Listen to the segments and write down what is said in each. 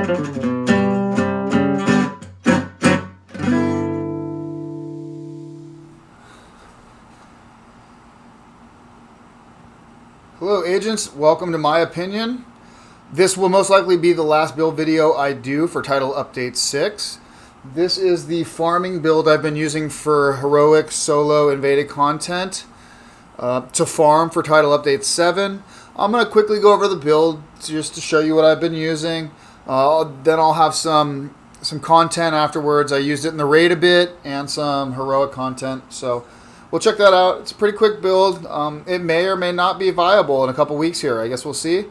Hello agents, welcome to Miah-Pinion. This will most likely be the last build video I do for Title Update 6. This is the farming build I've been using for heroic solo invaded content to farm for Title Update 7. I'm going to quickly go over the build just to show you what I've been using. Then I'll have some content afterwards. I used it in the raid a bit and some heroic content, so we'll check that out. It's a pretty quick build. It may or may not be viable in a couple weeks here. I guess we'll see.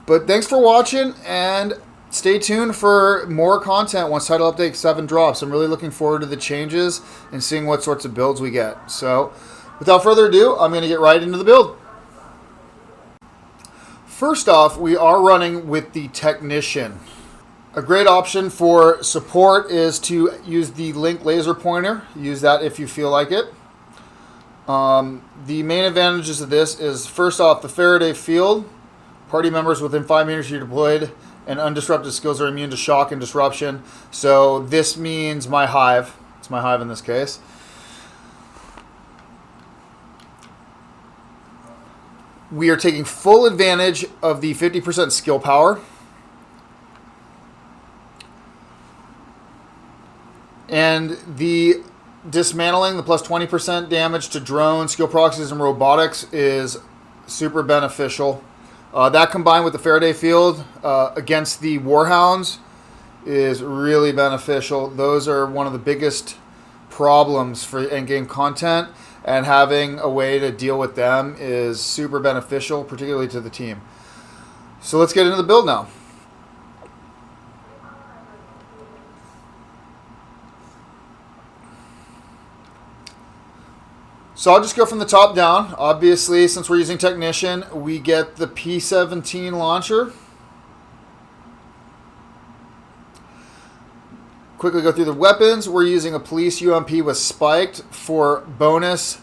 But thanks for watching, and stay tuned for more content once Title Update 7 drops. I'm really looking forward to the changes and seeing what sorts of builds we get. So without further ado, I'm going to get right into the build. First off, we are running with the Technician. A great option for support is to use the Link laser pointer. Use that if you feel like it. The main advantages of this is, first off, the Faraday field. Party members within 5 meters you're deployed and undisrupted skills are immune to shock and disruption. So this means my Hive. It's my Hive in this case. We are taking full advantage of the 50% skill power. And the dismantling, the plus 20% damage to drones, skill proxies, and robotics is super beneficial. That combined with the Faraday field against the Warhounds is really beneficial. Those are one of the biggest problems for endgame content, and having a way to deal with them is super beneficial, particularly to the team. So let's get into the build now. So I'll just go from the top down. Obviously, since we're using Technician, we get the P-17 launcher. Quickly go through the weapons. We're using a Police UMP with Spiked for bonus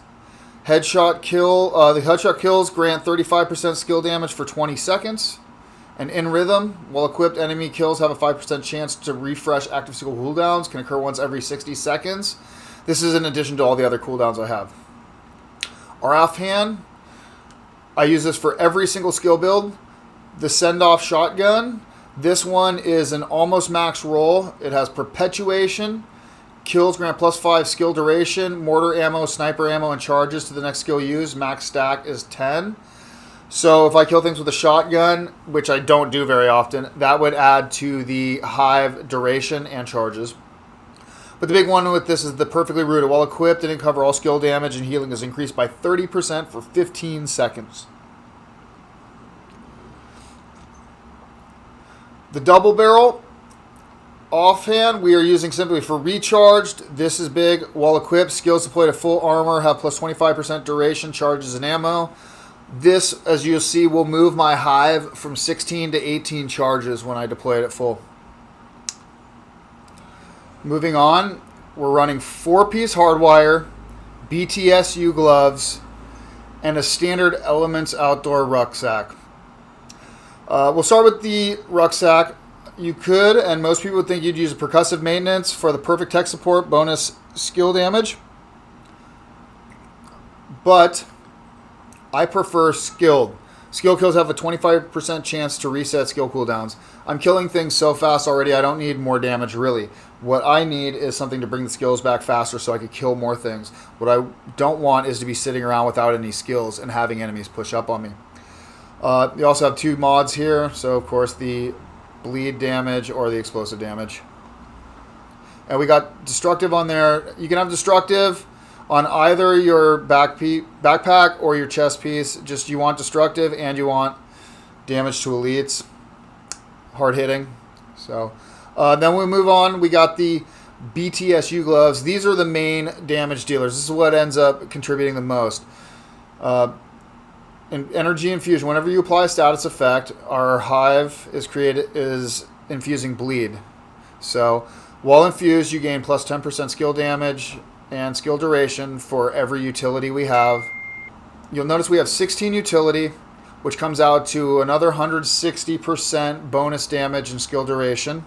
headshot kill. The headshot kills grant 35% skill damage for 20 seconds. And in rhythm, while equipped, enemy kills have a 5% chance to refresh active skill cooldowns. Can occur once every 60 seconds. This is in addition to all the other cooldowns I have. Our offhand, I use this for every single skill build. The send-off shotgun, this one is an almost max roll. It has perpetuation, kills grant plus 5 skill duration, mortar ammo, sniper ammo, and charges to the next skill used. Max stack is 10. So if I kill things with a shotgun, which I don't do very often, that would add to the Hive duration and charges. But the big one with this is the perfectly rooted. While equipped, it didn't cover all skill damage, and healing is increased by 30% for 15 seconds. The double barrel, offhand, we are using simply for recharged. This is big. While equipped, skills deployed at full armor have plus 25% duration, charges, and ammo. This, as you'll see, will move my Hive from 16 to 18 charges when I deploy it at full. Moving on, we're running 4-piece hardwire, BTSU gloves, and a standard Elements outdoor rucksack. We'll start with the rucksack. You could, and most people would think you'd use a percussive maintenance for the perfect tech support, bonus skill damage. But I prefer skilled. Skill kills have a 25% chance to reset skill cooldowns. I'm killing things so fast already, I don't need more damage, really. What I need is something to bring the skills back faster so I could kill more things. What I don't want is to be sitting around without any skills and having enemies push up on me. You also have 2 mods here, so of course the bleed damage or the explosive damage. And we got destructive on there. You can have destructive on either your backpack or your chest piece. Just you want destructive and you want damage to elites. Hard hitting. So then we move on. We got the BTSU gloves. These are the main damage dealers. This is what ends up contributing the most. In energy infusion, whenever you apply a status effect, our Hive is infusing bleed. So while infused, you gain plus 10% skill damage and skill duration for every utility we have. You'll notice we have 16 utility. which comes out to another 160% bonus damage and skill duration.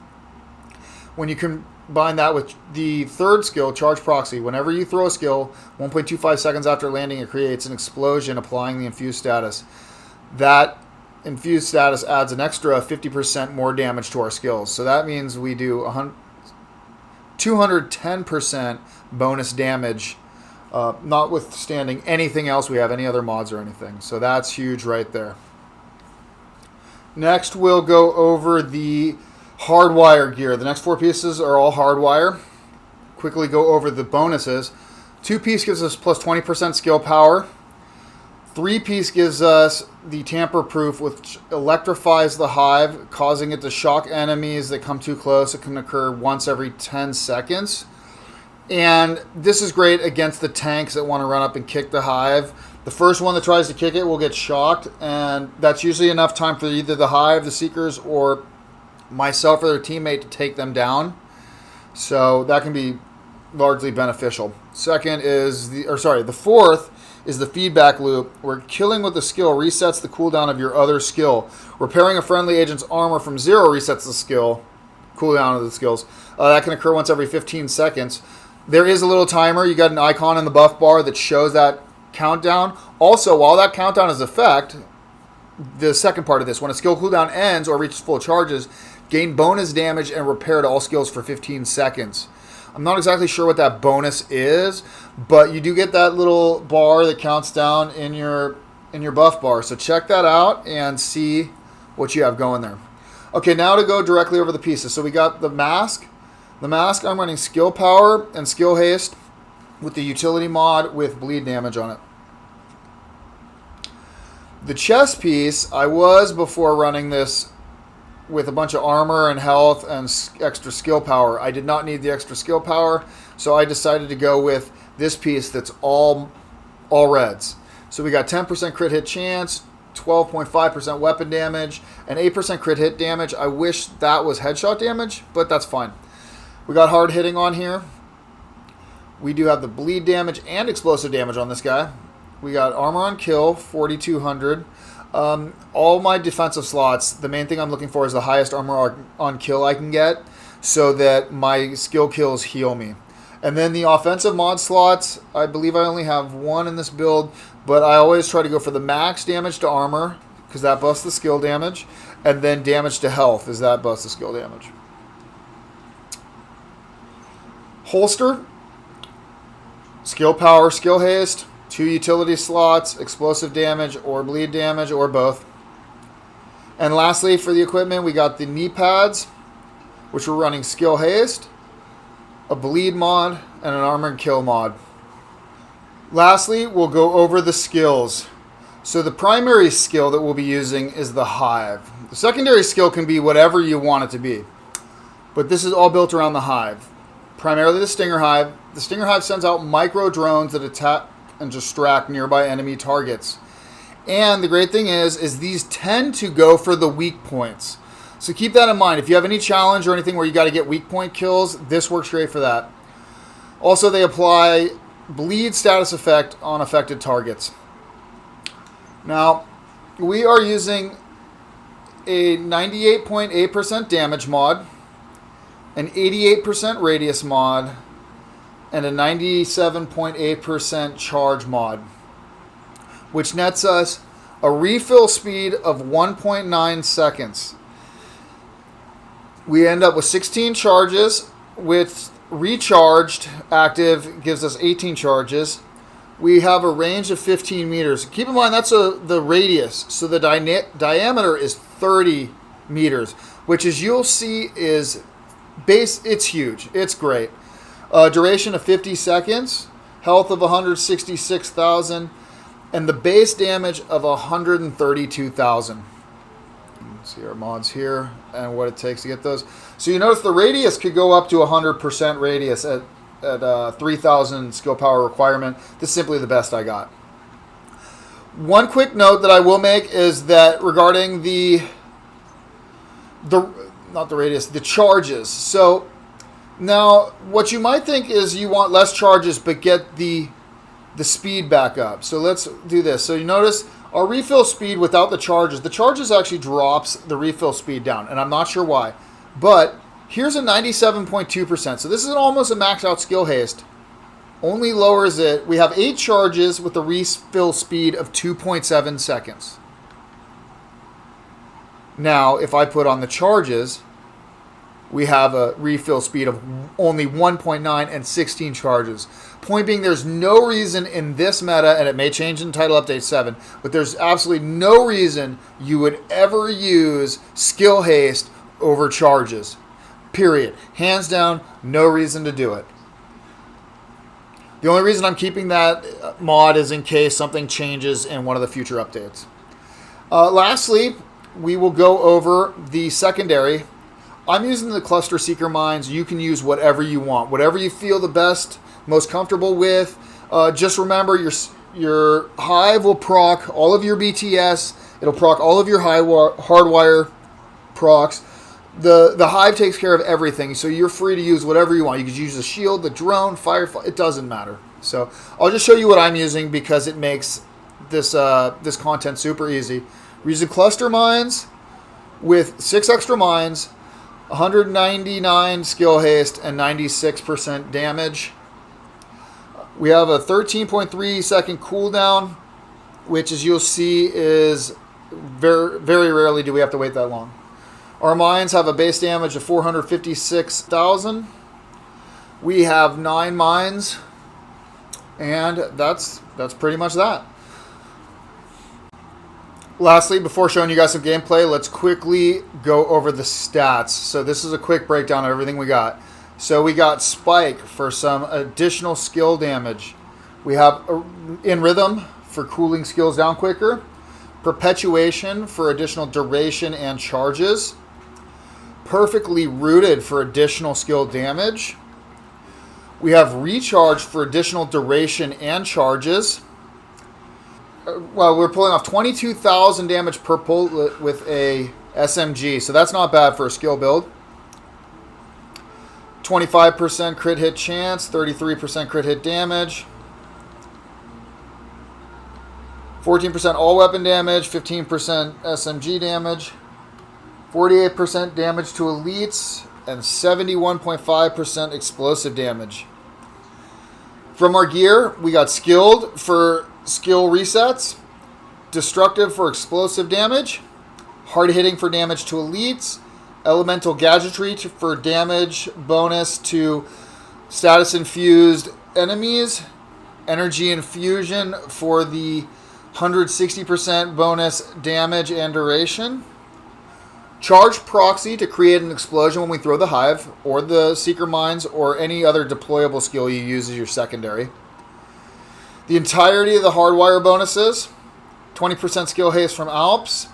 When you combine that with the third skill, Charge Proxy, whenever you throw a skill, 1.25 seconds after landing, it creates an explosion applying the infused status. That infused status adds an extra 50% more damage to our skills. So that means we do 210% bonus damage, notwithstanding anything else we have, any other mods or anything. So that's huge right there. Next, we'll go over the HardWire gear. The next 4 pieces are all HardWire. Quickly go over the bonuses. 2-piece gives us plus 20% skill power. 3-piece gives us the tamper-proof, which electrifies the Hive, causing it to shock enemies that come too close. It can occur once every 10 seconds. And this is great against the tanks that want to run up and kick the Hive. The first one that tries to kick it will get shocked, and that's usually enough time for either the Hive, the Seekers, or myself or their teammate to take them down. So that can be largely beneficial. The fourth is the feedback loop, where killing with the skill resets the cooldown of your other skill. Repairing a friendly agent's armor from 0 resets the skill cooldown of the skills. That can occur once every 15 seconds. There is a little timer. You got an icon in the buff bar that shows that countdown. Also, while that countdown is in effect, the second part of this, when a skill cooldown ends or reaches full charges, gain bonus damage and repair to all skills for 15 seconds. I'm not exactly sure what that bonus is, but you do get that little bar that counts down in your buff bar. So check that out and see what you have going there. Okay, now to go directly over the pieces. So we got the mask. The mask, I'm running skill power and skill haste with the utility mod with bleed damage on it. The chest piece, I was before running this with a bunch of armor and health and extra skill power. I did not need the extra skill power, so I decided to go with this piece that's all reds. So we got 10% crit hit chance, 12.5% weapon damage, and 8% crit hit damage. I wish that was headshot damage, but that's fine. We got hard hitting on here. We do have the bleed damage and explosive damage on this guy. We got armor on kill, 4,200. All my defensive slots, the main thing I'm looking for is the highest armor on kill I can get so that my skill kills heal me. And then the offensive mod slots, I believe I only have 1 in this build, but I always try to go for the max damage to armor because that buffs the skill damage, and then damage to health as that buffs the skill damage. Holster, skill power, skill haste, 2 utility slots, explosive damage or bleed damage or both. And lastly, for the equipment, we got the knee pads, which we're running skill haste, a bleed mod, and an armor and kill mod. Lastly, we'll go over the skills. So the primary skill that we'll be using is the Hive. The secondary skill can be whatever you want it to be, but this is all built around the Hive. Primarily the Stinger Hive. The Stinger Hive sends out micro drones that attack and distract nearby enemy targets. And the great thing is these tend to go for the weak points. So keep that in mind. If you have any challenge or anything where you got to get weak point kills, this works great for that. Also, they apply bleed status effect on affected targets. Now, we are using a 98.8% damage mod, an 88% radius mod, and a 97.8% charge mod, which nets us a refill speed of 1.9 seconds. We end up with 16 charges, with recharged active gives us 18 charges. We have a range of 15 meters. Keep in mind that's the radius, so the diameter is 30 meters, which as you'll see is it's huge. It's great. Duration of 50 seconds, health of 166,000, and the base damage of 132,000. See our mods here and what it takes to get those. So you notice the radius could go up to 100% radius at 3,000 skill power requirement. This is simply the best I got. One quick note that I will make is that regarding the charges. So now what you might think is you want less charges but get the speed back up. So let's do this. So you notice Our refill speed without the charges actually drops the refill speed down, and I'm not sure why. But here's a 97.2%. So this is almost a maxed out skill haste. Only lowers it. We have 8 charges with a refill speed of 2.7 seconds. Now, if I put on the charges, we have a refill speed of only 1.9 and 16 charges. Point being, there's no reason in this meta, and it may change in Title Update 7, but there's absolutely no reason you would ever use skill haste over charges. Period. Hands down, no reason to do it. The only reason I'm keeping that mod is in case something changes in one of the future updates. Lastly, we will go over the secondary. I'm using the Cluster Seeker Mines. You can use whatever you want, whatever you feel the best, most comfortable with. Just remember, your Hive will proc all of your BTS. It'll proc all of your HardWire procs. The Hive takes care of everything, so you're free to use whatever you want. You could use the shield, the drone, firefly. It doesn't matter. So I'll just show you what I'm using because it makes this this content super easy. We're using cluster mines with 6 extra mines, 199 skill haste, and 96% damage. We have a 13.3 second cooldown, which, as you'll see, is very, very rarely do we have to wait that long. Our mines have a base damage of 456,000. We have 9 mines, and that's pretty much that. Lastly, before showing you guys some gameplay, let's quickly go over the stats. So this is a quick breakdown of everything we got. So we got Spike for some additional skill damage. We have In Rhythm for cooling skills down quicker. Perpetuation for additional duration and charges. Perfectly Rooted for additional skill damage. We have Recharge for additional duration and charges. Well, we're pulling off 22,000 damage per bullet with a SMG, so that's not bad for a skill build. 25% crit hit chance, 33% crit hit damage. 14% all weapon damage, 15% SMG damage. 48% damage to elites, and 71.5% explosive damage. From our gear, we got Skilled for skill resets, Destructive for explosive damage, Hard Hitting for damage to elites, Elemental Gadgetry for damage bonus to status infused enemies, Energy Infusion for the 160% bonus damage and duration, Charge Proxy to create an explosion when we throw the Hive, or the Seeker Mines, or any other deployable skill you use as your secondary. The entirety of the Hardwire bonuses, 20% skill haste from Alps.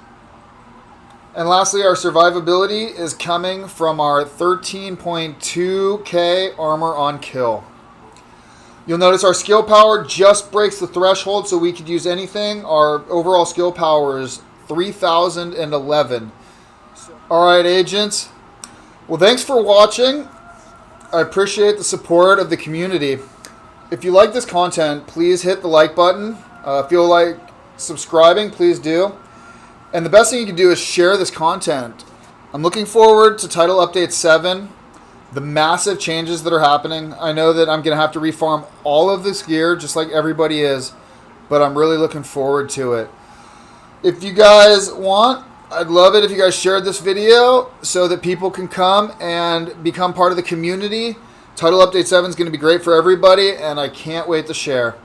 And lastly, our survivability is coming from our 13.2k armor on kill. You'll notice our skill power just breaks the threshold, so we could use anything. Our overall skill power is 3,011. Alright, agents. Well, thanks for watching. I appreciate the support of the community. If you like this content, please hit the like button. If you like subscribing, please do. And the best thing you can do is share this content. I'm looking forward to Title Update 7, the massive changes that are happening. I know that I'm going to have to refarm all of this gear, just like everybody is, but I'm really looking forward to it. If you guys want, I'd love it if you guys shared this video so that people can come and become part of the community. Title Update 7 is going to be great for everybody, and I can't wait to share.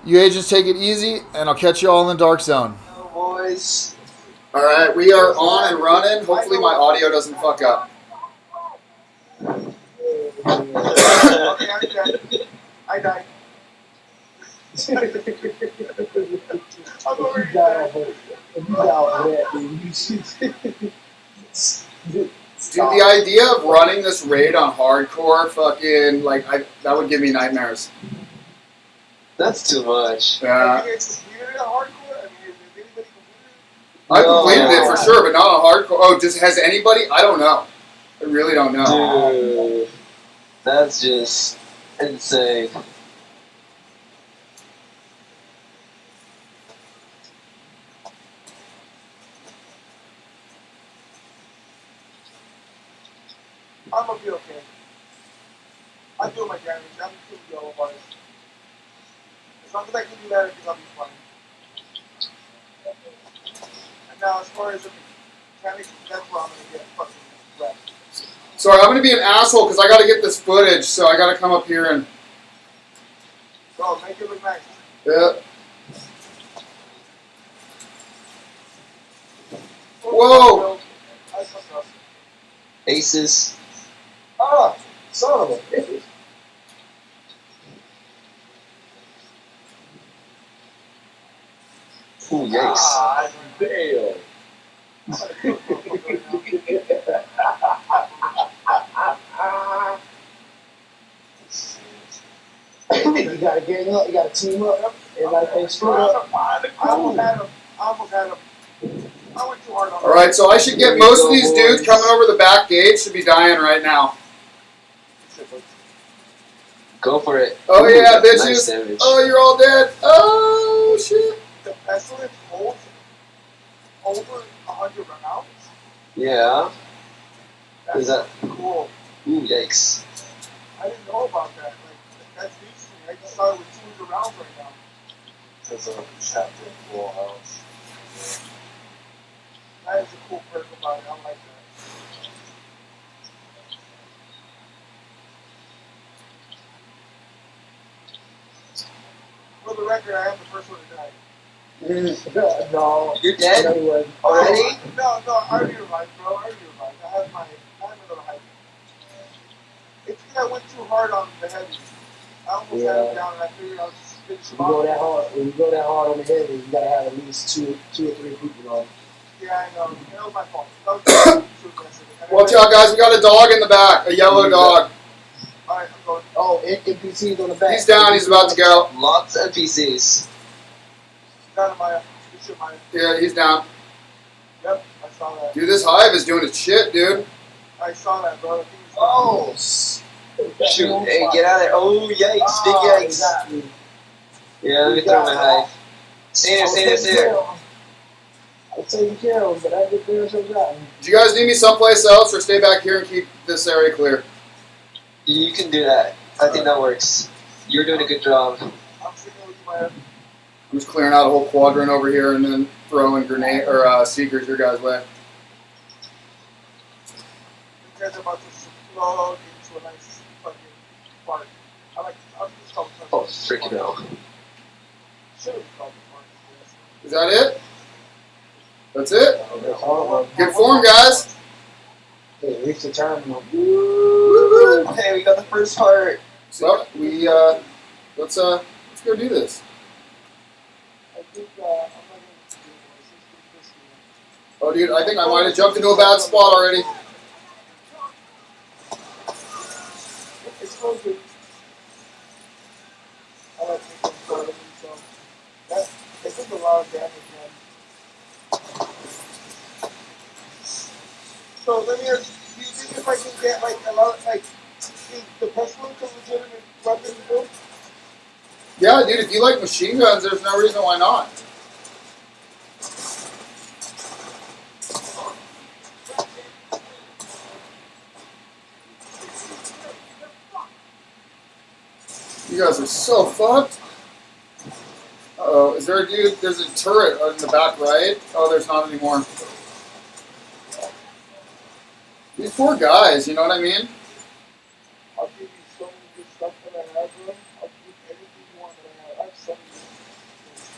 You agents take it easy, and I'll catch you all in the Dark Zone. Hello, boys. All right, we are on and running. Hopefully my audio doesn't fuck up. I died. Dude, the idea of running this raid on hardcore, fucking, like, that would give me nightmares. That's too much. Yeah. Have you guys completed it on hardcore? I mean, has anybody completed it? I completed it for sure, but not on hardcore. Oh, has anybody? I don't know. I really don't know. Dude, that's just insane. I'm gonna be okay. I do my damage. I'm too yellow bars. As long as I can do that, I think I'll be fine. And now, as far as the mechanics, that's where I'm gonna get fucking wrecked. Sorry, I'm going to be an asshole because I got to get this footage, so I got to come up here and... Bro, make it look nice. Yeah. Whoa! I fucked up. Aces. Ah, son of a bitch. Ooh, yikes. Ah, bail. You gotta gang up, you gotta team up. Everybody plays screw up. I almost had him. I went too hard on him. All right, so I should get most of these dudes coming over the back gate should be dying right now. Go for it. Oh, Ooh, yeah, that's bitches. nice damage. Oh, you're all dead. Oh, shit. The pestilence holds over 100 rounds. Yeah. That's Is that- cool. Ooh, yikes. I didn't know about that. Like, that's news to me. I just saw it with 200 rounds right now. Because of chapter full house. That is a cool perk about it. I like that. For the record, I am the first one to die. No. You're dead Anyway. already? No, I already revived, bro. I already revived. I have another hype. It's because I went too hard on the heavy. I almost had him down, and I figured I'll just finish him You go off. that hard. When you go that hard on the heavy, you gotta have at least two or three people on. Yeah, I know. That was my fault. That was too aggressive. And Watch out, guys. We got a dog in the back. A yellow dog. Alright, I'm going. Oh, NPC's on the back. He's down. He's about to go. Lots of PCs. Got him, Maya. Good shit, Maya. Yeah, he's down. Yep, I saw that. Dude, this Hive is doing its shit, dude. I saw that, bro. I think it's Oh, shoot. Hey, get out of there. Oh, yikes. Big yikes. Exactly. Yeah, let me throw my hive. Stay there, stay there, stay there. I'm taking care of him, but I get there so bad. Do you guys need me someplace else or stay back here and keep this area clear? You can do that. I think that works. You're doing a good job. I'm sticking with you, Maya. I'm just clearing out a whole quadrant over here and then throwing grenade or seekers your guys' way. You guys are about to explode into a nice fucking park. I'll just call it Oh, freaking hell. Should have called it park. Is that it? That's it? That's all of them. Good form, guys. Hey, reach the terminal. Okay, we got the first part. So we let's go do this. I think I'm not going to do this. Oh, dude, I think I might have jumped into a bad spot already. It's going to. I like to control it, so that it took a lot of damage, man. So let me ask, do you think if I can get like a lot of is the pestilence a legitimate weapon to build? Yeah, dude, if you like machine guns, there's no reason why not. You guys are so fucked. Uh-oh, is there a dude? There's a turret in the back right. Oh, there's not anymore. These poor guys, you know what I mean? I'll give you so many good stuff that I have, bro. I'll give you anything you want that I have. I have so many good things.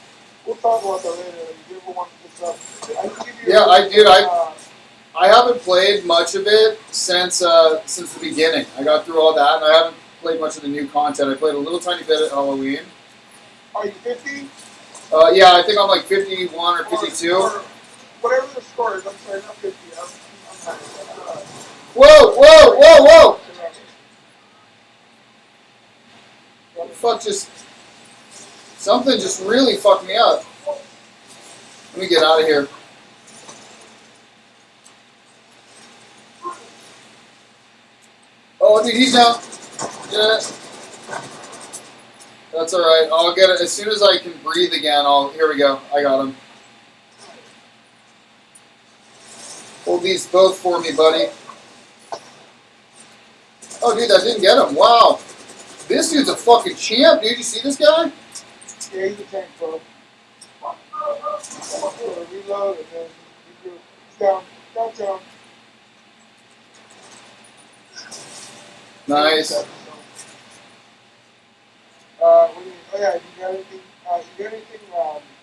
We'll talk about that later. If you ever want to pick up, I can give you. Yeah, I did. I haven't played much of it since the beginning. I got through all that, and I haven't played much of the new content. I played a little tiny bit at Halloween. Are you 50? Yeah, I think I'm like 51 or 52. Or whatever the score is. I'm sorry, not 50. I'm tired. Whoa, whoa, whoa, whoa! What the fuck just... Something just really fucked me up. Let me get out of here. Oh, dude, he's down. Yeah. That's alright. I'll get it. As soon as I can breathe again, Here we go. I got him. Hold these both for me, buddy. Oh, dude, that didn't get him. Wow. This dude's a fucking champ, dude. You see this guy? Yeah, he's a tank, bro. Reload and then he's down. Downtown. Nice. What do you, oh yeah, you got anything? You got anything?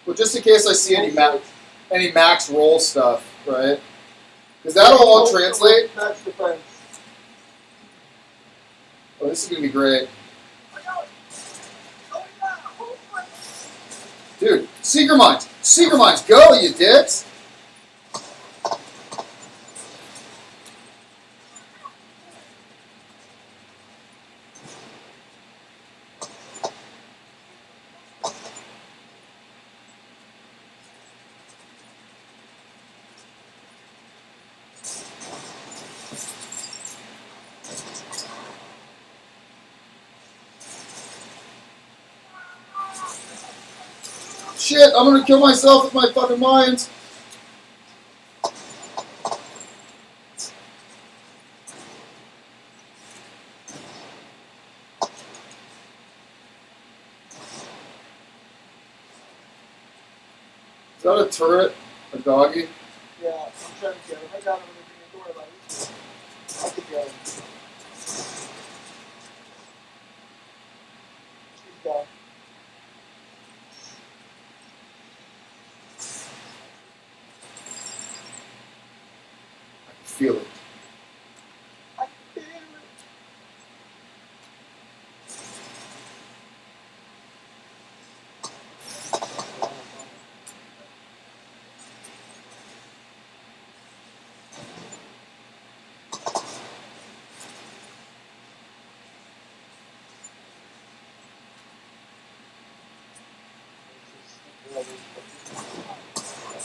Well, just in case I see any max roll stuff, right? Because that'll all translate. Max defense. Oh, this is gonna be great, dude. Seeker mines, go, you dicks! Shit, I'm gonna kill myself with my fucking mines. Is that a turret? A doggy? Yeah, I'm trying to get him. I got him in the door like this. I could get him. He's down. I can feel it. I can feel it.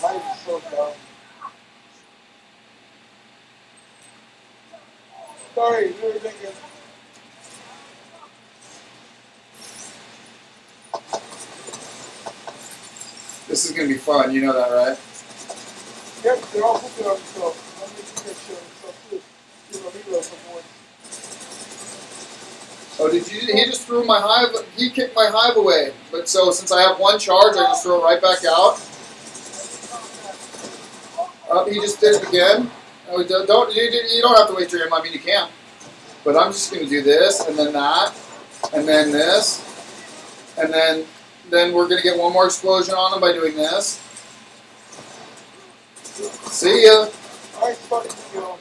Hive is so dumb. Sorry, we were thinking. This is gonna be fun. You know that, right? Yep, they're all hooked on themselves. I'm going to get shit on himself too. You know, he does some more. Oh, he just threw my hive. He kicked my hive away. But so since I have one charge, I just throw it right back out. He just did it again. Oh, you don't have to waste your ammo. I mean, you can. But I'm just going to do this, and then that, and then this, and then we're going to get one more explosion on him by doing this. See ya. Nice fucking kill.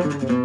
Bye.